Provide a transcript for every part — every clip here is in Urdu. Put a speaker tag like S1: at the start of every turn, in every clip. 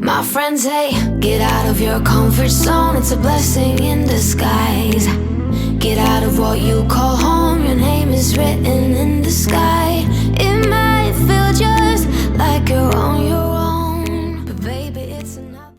S1: My friends say, get out of your comfort zone, it's a blessing in disguise. Get out of what you call home, your name is written in the sky. It might feel just like you're on your own, but baby it's enough.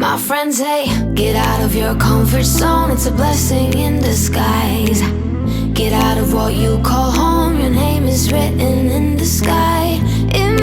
S1: My friends say, get out of your comfort zone, it's a blessing in disguise. Get out of what you call home, your name is written in the sky. It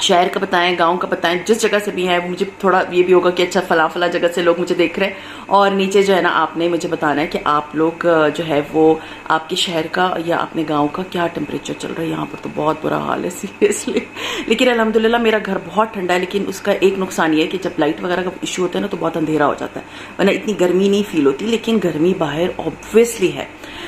S2: شہر کا بتائیں, گاؤں کا بتائیں, جس جگہ سے بھی ہیں, وہ مجھے تھوڑا یہ بھی ہوگا کہ اچھا فلاں فلاں جگہ سے لوگ مجھے دیکھ رہے ہیں. اور نیچے جو ہے نا آپ نے مجھے بتانا ہے کہ آپ لوگ جو ہے وہ آپ کے شہر کا یا اپنے گاؤں کا کیا ٹمپریچر چل رہا ہے. یہاں پر تو بہت برا حال ہے سیریسلی, لیکن الحمدللہ میرا گھر بہت ٹھنڈا ہے. لیکن اس کا ایک نقصان یہ ہے کہ جب لائٹ وغیرہ کا ایشو ہوتا ہے نا تو بہت اندھیرا ہو جاتا ہے, ورنہ اتنی گرمی نہیں فیل ہوتی. لیکن گرمی باہر آبویسلی ہے.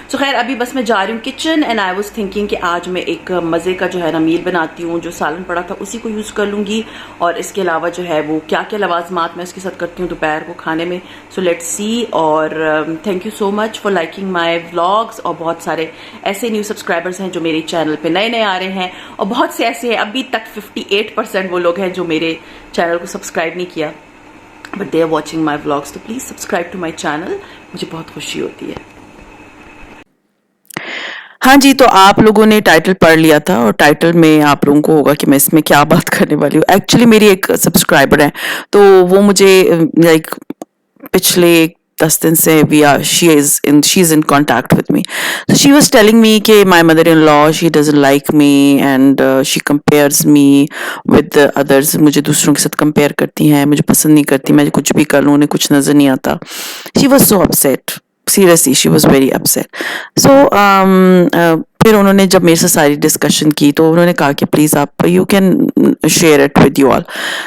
S2: سو خیر ابھی بس میں جا رہی ہوں kitchen, and I was thinking کہ آج میں ایک مزے کا جو ہے نا میل بناتی ہوں. جو سالن پڑا تھا اسی کو یوز کر لوں گی, اور اس کے علاوہ جو ہے وہ کیا کیا لوازمات میں اس کے ساتھ کرتی ہوں دوپہر کو کھانے میں. So let's see. اور thank you so much for liking my vlogs. اور بہت سارے ایسے نیو سبسکرائبرز ہیں جو میرے چینل پہ نئے نئے آ رہے ہیں, اور بہت سے ایسے ہیں ابھی تک 58% وہ لوگ ہیں جو میرے چینل کو سبسکرائب نہیں کیا, but they are watching my vlogs. تو please subscribe to my channel, مجھے بہت خوشی ہوتی ہے. ہاں جی, تو آپ لوگوں نے ٹائٹل پڑھ لیا تھا, اور ٹائٹل میں آپ لوگوں کو ہوگا کہ میں اس میں کیا بات کرنے والی ہوں. ایکچولی میری ایک سبسکرائبر ہے, تو وہ مجھے لائک پچھلے 10 دن سے she is in contact with me. So she was telling me کہ my mother-in-law, she doesn't like me and she compares me with the others. مجھے دوسروں کے ساتھ کمپیئر کرتی ہیں, مجھے پسند نہیں کرتی, میں کچھ بھی کر لوں انہیں کچھ نظر نہیں آتا. She was so upset. Seriously, she was very upset. So پھر انہوں نے جب میرے سے ساری ڈسکشن کی تو انہوں نے کہا کہ پلیز آپ you can share it with you all.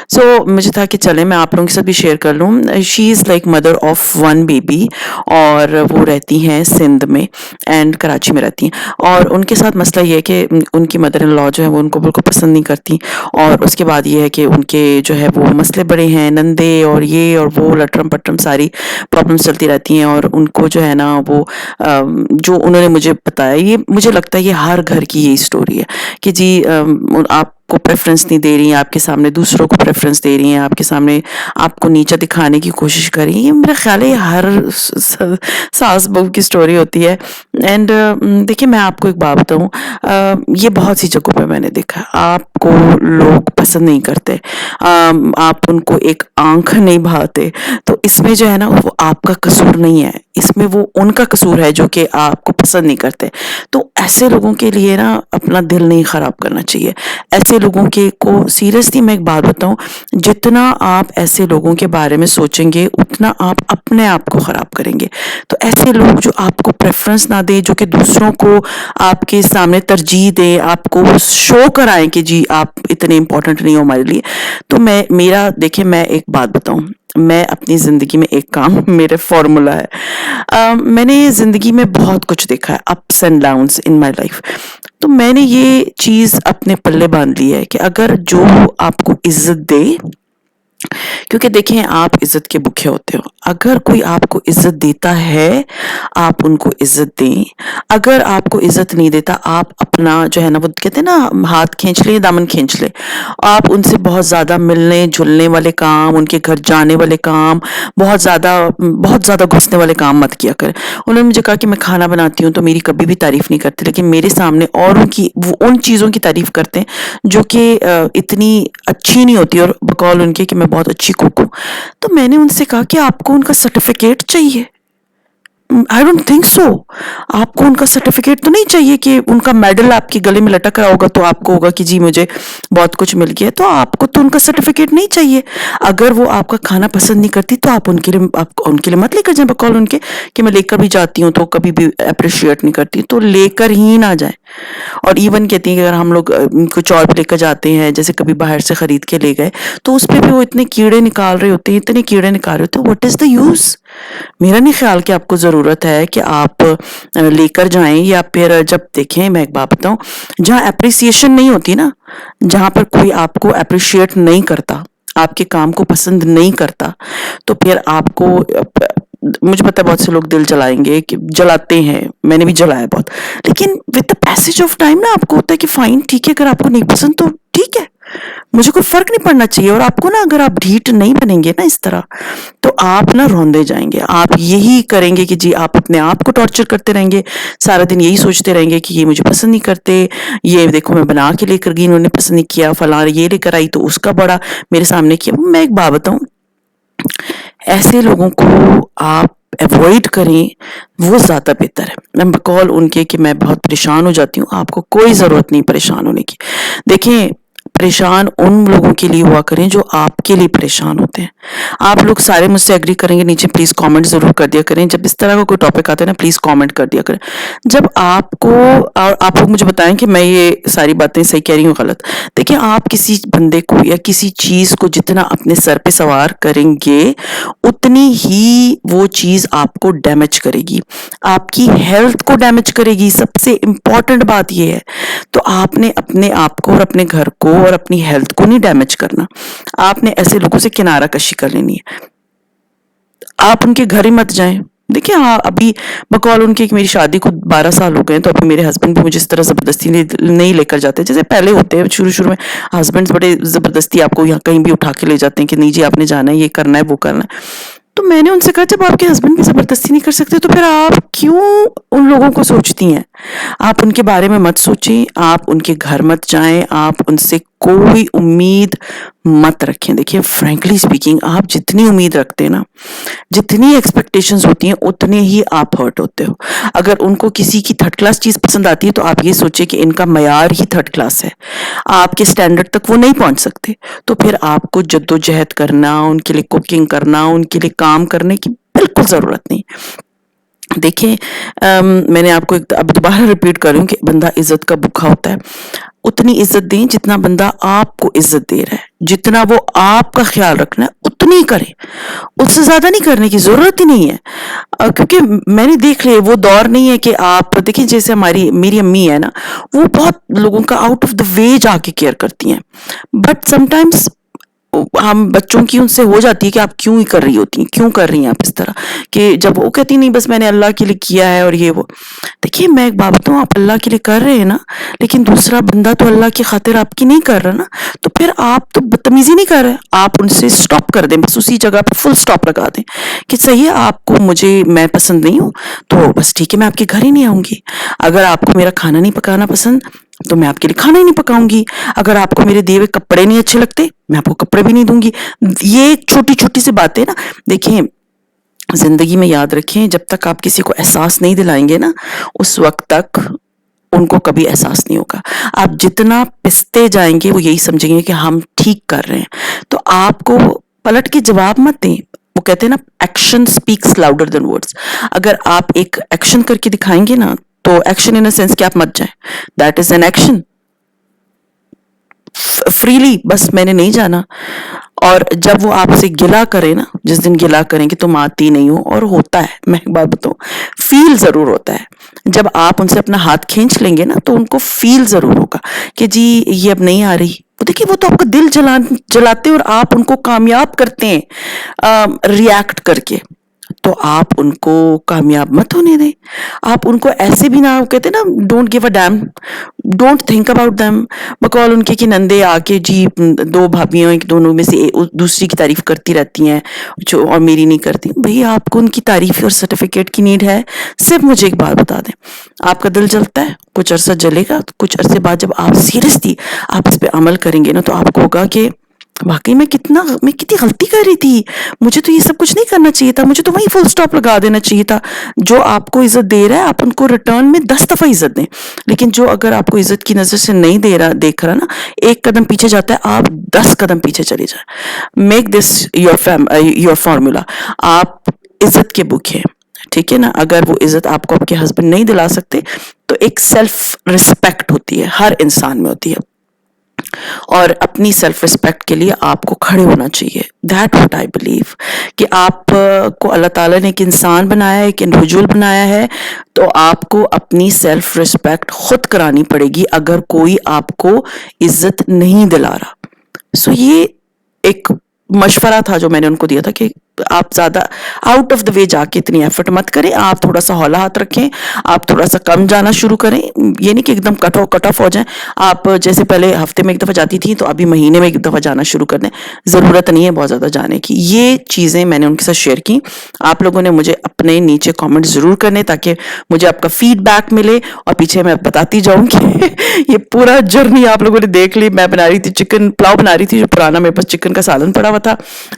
S2: So مجھے تھا کہ چلیں میں آپ لوگوں کے ساتھ بھی شیئر کر لوں. She is like mother of 1 baby, اور وہ رہتی ہیں سندھ میں اینڈ کراچی میں رہتی ہیں. اور ان کے ساتھ مسئلہ یہ ہے کہ ان کی مدر ان لا جو ہے وہ ان کو بالکل پسند نہیں کرتی, اور اس کے بعد یہ ہے کہ ان کے جو ہے وہ مسئلے بڑے ہیں, نندے اور یہ اور وہ لٹرم پٹرم ساری پرابلمس چلتی رہتی ہیں. اور ان کو جو ہے نا وہ جو انہوں نے مجھے بتایا, یہ مجھے لگتا ہے یہ ہر گھر کی یہی سٹوری ہے کہ جی آپ کو پریفرنس نہیں دے رہی ہیں, آپ کے سامنے دوسروں کو پریفرنس دے رہی ہیں, آپ کے سامنے آپ کو نیچا دکھانے کی کوشش کر رہی ہیں. یہ میرا خیال ہے یہ ہر ساس بہو کی سٹوری ہوتی ہے. اینڈ دیکھیں میں آپ کو ایک بات بتاؤں, یہ بہت سی جگہوں پہ میں نے دیکھا, آپ کو لوگ پسند نہیں کرتے, آپ ان کو ایک آنکھ نہیں بھاتے, تو اس میں جو ہے نا وہ آپ کا قصور نہیں ہے, اس میں وہ ان کا قصور ہے جو کہ آپ کو پسند نہیں کرتے. تو ایسے لوگوں کے لیے نا اپنا دل نہیں خراب کرنا چاہیے. ایسے لوگوں کے کو سیریسلی میں ایک بات بتاؤں, جتنا آپ ایسے لوگوں کے بارے میں سوچیں گے اتنا آپ اپنے آپ کو خراب کریں گے. تو ایسے لوگ جو آپ کو پریفرنس نہ دیں, جو کہ دوسروں کو آپ کے سامنے ترجیح دیں, آپ کو شو کرائیں کہ جی آپ اتنے امپورٹنٹ نہیں ہو ہمارے لیے. تو میرا دیکھیں میں ایک بات بتاؤں, میں اپنی زندگی میں ایک کام میرے فارمولا ہے, میں نے زندگی میں بہت کچھ دیکھا ہے, ups and downs in my life. تو میں نے یہ چیز اپنے پلے باندھ لی ہے کہ اگر جو آپ کو عزت دے, کیونکہ دیکھیں آپ عزت کے بھوکے ہوتے ہو, اگر کوئی آپ کو عزت دیتا ہے آپ ان کو عزت دیں, اگر آپ کو عزت نہیں دیتا آپ اپنا جو ہے نا وہ کہتے ہیں نا ہاتھ کھینچ لیں دامن کھینچ لیں, آپ ان سے بہت زیادہ ملنے جلنے والے کام, ان کے گھر جانے والے کام, بہت زیادہ گھسنے والے کام مت کیا کریں. انہوں نے مجھے کہا کہ میں کھانا بناتی ہوں تو میری کبھی بھی تعریف نہیں کرتے, لیکن میرے سامنے اوروں کی وہ ان چیزوں کی تعریف کرتے ہیں جو کہ اتنی اچھی نہیں ہوتی, اور بقول ان کے کہ میں بہت اچھی کوک ہوں. تو میں نے ان سے کہا کہ آپ کو ان کا سرٹیفکیٹ چاہیے؟ I don't think so. آپ کو ان کا سرٹیفکیٹ تو نہیں چاہیے کہ ان کا میڈل آپ کے گلے میں لٹک رہا ہوگا تو آپ کو ہوگا کہ جی مجھے بہت کچھ مل گیا. تو آپ کو تو ان کا سرٹیفکیٹ نہیں چاہیے. اگر وہ آپ کا کھانا پسند نہیں کرتی تو آپ ان کے لیے مت لے کر جائیں, بقول ان کے کہ میں لے کر بھی جاتی ہوں تو کبھی بھی اپریشیٹ نہیں کرتی, تو لے کر ہی نہ جائیں. اور ایون کہتی ہیں کہ اگر ہم لوگ کچھ اور بھی لے کر جاتے ہیں, جیسے کبھی باہر سے خرید کے لے گئے تو اس پہ بھی وہ اتنے کیڑے نکال رہے ہوتے ہیں, واٹ از دا یوز. میرا نہیں خیال کہ آپ کو ضرورت ہے کہ آپ لے کر جائیں. یا پھر جب دیکھیں میں ایک بات بتاؤں, جہاں اپریسیشن نہیں ہوتی نا, جہاں پر کوئی آپ کو اپریشیٹ نہیں کرتا, آپ کے کام کو پسند نہیں کرتا, تو پھر آپ کو, مجھے پتا بہت سے لوگ دل جلائیں گے, کہ جلاتے ہیں, میں نے بھی جلایا بہت, لیکن with the passage of time نا آپ کو ہوتا ہے کہ فائن ٹھیک ہے, اگر آپ کو نہیں پسند تو ٹھیک ہے, مجھے کوئی فرق نہیں پڑنا چاہیے. اور آپ کو نا اگر آپ ڈھیٹ نہیں بنیں گے نا اس طرح, تو آپ نا روندے جائیں گے. آپ یہی کریں گے کہ جی آپ اپنے آپ کو ٹارچر کرتے رہیں گے, سارا دن یہی سوچتے رہیں گے کہ یہ مجھے پسند نہیں کرتے, یہ دیکھو میں بنا کے لے کر گئی انہوں نے پسند نہیں کیا, فلاں یہ لے کر آئی تو اس کا بڑا میرے سامنے کیا. میں ایک بات بتاؤں, ایسے لوگوں کو آپ ایوائڈ کریں, وہ زیادہ بہتر ہے. میں بقول ان کے کہ میں بہت پریشان ہو جاتی ہوں, آپ کو کوئی ضرورت نہیں پریشان ہونے کی. دیکھیں پریشان ان لوگوں کے لیے ہوا کریں جو آپ کے لیے پریشان ہوتے ہیں. آپ لوگ سارے مجھ سے ایگری کریں گے, نیچے پلیز کامنٹ ضرور کر دیا کریں. جب اس طرح کا کوئی ٹاپک آتا ہے نا, پلیز کامنٹ کر دیا کریں. جب آپ کو, اور آپ لوگ مجھے بتائیں کہ میں یہ ساری باتیں صحیح کہہ رہی ہوں غلط. دیکھیں, آپ کسی بندے کو یا کسی چیز کو جتنا اپنے سر پہ سوار کریں گے اتنی ہی وہ چیز آپ کو ڈیمیج کرے گی, آپ کی ہیلتھ کو ڈیمیج کرے گی. سب سے امپورٹنٹ بات یہ ہے. تو آپ نے اپنے آپ کو اور اپنے گھر کو اور اپنی ہیلتھ کو نہیں ڈیمیج کرنا. آپ نے ایسے لوگوں سے کنارہ کشی کر لینی ہے. آپ ان کے گھر ہی مت جائیں. دیکھیں, ہاں ابھی بقول ان کی میری شادی کو 12 سال ہو گئے, تو ابھی میرے ہسبینڈ بھی مجھے اس طرح زبردستی نہیں لے کر جاتے جیسے پہلے ہوتے ہیں. شروع میں ہسبینڈ بڑے زبردستی آپ کو یہاں کہیں بھی اٹھا کے لے جاتے ہیں کہ نہیں جی آپ نے جانا ہے, یہ کرنا ہے, وہ کرنا ہے. تو میں نے ان سے کہا جب آپ کے ہسبینڈ بھی زبردستی نہیں کر سکتے تو پھر آپ کیوں ان لوگوں کو سوچتی ہیں؟ آپ ان کے بارے میں مت سوچیں, آپ ان کے گھر مت جائیں, آپ ان سے کوئی امید مت رکھیں. دیکھیے فرینکلی اسپیکنگ, آپ جتنی امید رکھتے ہیں نا, جتنی ایکسپیکٹیشنز ہوتی ہیں اتنے ہی آپ ہرٹ ہوتے ہو. اگر ان کو کسی کی تھرڈ کلاس چیز پسند آتی ہے تو آپ یہ سوچیں کہ ان کا معیار ہی تھرڈ کلاس ہے, آپ کے سٹینڈرڈ تک وہ نہیں پہنچ سکتے. تو پھر آپ کو جدوجہد کرنا, ان کے لیے کوکنگ کرنا, ان کے لیے کام کرنے کی بالکل ضرورت نہیں. دیکھیں, میں نے آپ کو اب دوبارہ ریپیٹ کر رہی ہوں کہ بندہ عزت کا بھوکا ہوتا ہے. اتنی عزت دیں جتنا بندہ آپ کو عزت دے رہا ہے, جتنا وہ آپ کا خیال رکھنا ہے اتنی کریں, اس سے زیادہ نہیں کرنے کی ضرورت ہی نہیں ہے. کیونکہ میں نے دیکھ لیا وہ دور نہیں ہے کہ آپ دیکھیں, جیسے میری امی ہے نا, وہ بہت لوگوں کا آؤٹ آف دا وے جا کے کیئر کرتی ہیں. بٹ سم ٹائمس ہم بچوں کی ان سے ہو جاتی ہے کہ آپ کیوں ہی کر رہی ہوتی ہیں, کیوں کر رہی ہیں آپ اس طرح, کہ جب وہ کہتی نہیں بس میں نے اللہ کے لیے کیا ہے اور یہ وہ. دیکھیے میں ایک بات بتاؤں, آپ اللہ کے لیے کر رہے ہیں نا, لیکن دوسرا بندہ تو اللہ کی خاطر آپ کی نہیں کر رہا نا, تو پھر آپ تو بدتمیزی نہیں کر رہے. آپ ان سے سٹاپ کر دیں, بس اسی جگہ پہ فل سٹاپ لگا دیں کہ صحیح ہے, آپ کو میں پسند نہیں ہوں تو بس ٹھیک ہے, میں آپ کے گھر ہی نہیں آؤں گی. اگر آپ کو میرا کھانا نہیں پکانا پسند تو میں آپ کے لیے کھانا ہی نہیں پکاؤں گی. اگر آپ کو میرے دیے ہوئے کپڑے نہیں اچھے لگتے میں آپ کو کپڑے بھی نہیں دوں گی. یہ چھوٹی چھوٹی سی باتیں نا, دیکھیں زندگی میں یاد رکھیں, جب تک آپ کسی کو احساس نہیں دلائیں گے نا, اس وقت تک ان کو کبھی احساس نہیں ہوگا. آپ جتنا پستے جائیں گے وہ یہی سمجھیں گے کہ ہم ٹھیک کر رہے ہیں. تو آپ کو پلٹ کے جواب مت دیں. وہ کہتے ہیں نا action specs louder than words. اگر آپ ایک ایکشن کر کے دکھائیں گے نا, تو ایکشن ان اے سینس کہ آپ مت جائیں, that is an action. Freely بس میں نے نہیں جانا. اور جب وہ آپ سے گلا کرے نا, جس دن گلا کریں کہ تم آتی نہیں ہو, اور ہوتا ہے, میں ایک بات بتاؤں, فیل ضرور ہوتا ہے. جب آپ ان سے اپنا ہاتھ کھینچ لیں گے نا تو ان کو فیل ضرور ہوگا کہ جی یہ اب نہیں آ رہی. دیکھیے وہ تو آپ کا دل جلاتے اور آپ ان کو کامیاب کرتے ہیں ریاکٹ کر کے. تو آپ ان کو کامیاب مت ہونے دیں. آپ ان کو ایسے بھی نہ کہتے نا, don't give a damn, don't think about them. بقول ان کے نندے آ کے جی دو بھابیاں دونوں میں سے دوسری کی تعریف کرتی رہتی ہیں جو اور میری نہیں کرتی. بھئی آپ کو ان کی تعریف اور سرٹیفکیٹ کی نیڈ ہے؟ صرف مجھے ایک بات بتا دیں, آپ کا دل جلتا ہے, کچھ عرصہ جلے گا, کچھ عرصے بعد جب آپ سیریسلی آپ اس پہ عمل کریں گے نا, تو آپ کو ہوگا کہ واقعی میں کتنی غلطی کر رہی تھی, مجھے تو یہ سب کچھ نہیں کرنا چاہیے تھا, مجھے تو وہیں فل سٹاپ لگا دینا چاہیے تھا. جو آپ کو عزت دے رہا ہے آپ ان کو ریٹرن میں 10 دفعہ عزت دیں. لیکن جو اگر آپ کو عزت کی نظر سے نہیں دیکھ رہا نا, ایک قدم پیچھے جاتا ہے, آپ 10 قدم پیچھے چلے جائیں. Make this your formula. آپ عزت کے بھوکے ہیں, ٹھیک ہے نا. اگر وہ عزت آپ کو آپ کے ہسبینڈ نہیں دلا سکتے تو ایک سیلف رسپیکٹ ہوتی ہے, ہر انسان میں ہوتی ہے, اور اپنی سیلف رسپیکٹ کے لیے آپ کو کھڑے ہونا چاہیے. دیٹ واٹ آئی بلیو, کہ آپ کو اللہ تعالیٰ نے ایک انسان بنایا ہے, ایک انڈیویجول بنایا ہے, تو آپ کو اپنی سیلف رسپیکٹ خود کرانی پڑے گی اگر کوئی آپ کو عزت نہیں دلا رہا. سو یہ ایک مشورہ تھا جو میں نے ان کو دیا تھا کہ آپ زیادہ آؤٹ آف دا وے جا کے اتنی ایفرٹ مت کریں. آپ تھوڑا سا ہولا ہاتھ رکھیں, آپ تھوڑا سا کم جانا شروع کریں. یہ نہیں کہ ایک دم کٹ آف ہو جائیں. آپ جیسے پہلے ہفتے میں ایک دفعہ جاتی تھی تو ابھی مہینے میں ایک دفعہ جانا شروع کر دیں. ضرورت نہیں ہے بہت زیادہ جانے کی. یہ چیزیں میں نے ان کے ساتھ شیئر کی. آپ لوگوں نے مجھے اپنے نیچے کامنٹ ضرور کرنے تاکہ مجھے آپ کا فیڈ بیک ملے, اور پیچھے میں بتاتی جاؤں کہ یہ پورا جرنی آپ لوگوں نے دیکھ لی. میں بنا رہی تھی چکن پلاؤ بنا رہی تھی, جو پرانا میرے پاس چکن کا سالن پڑا ہوا تھا,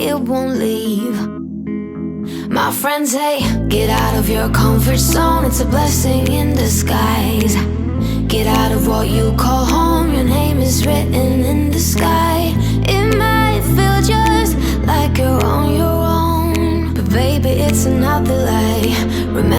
S1: It won't leave. My friends say, get out of your comfort zone. It's a blessing in disguise. Get out of what you call home. Your name is written in the sky. It might feel just like you're on your own, but baby, it's another lie.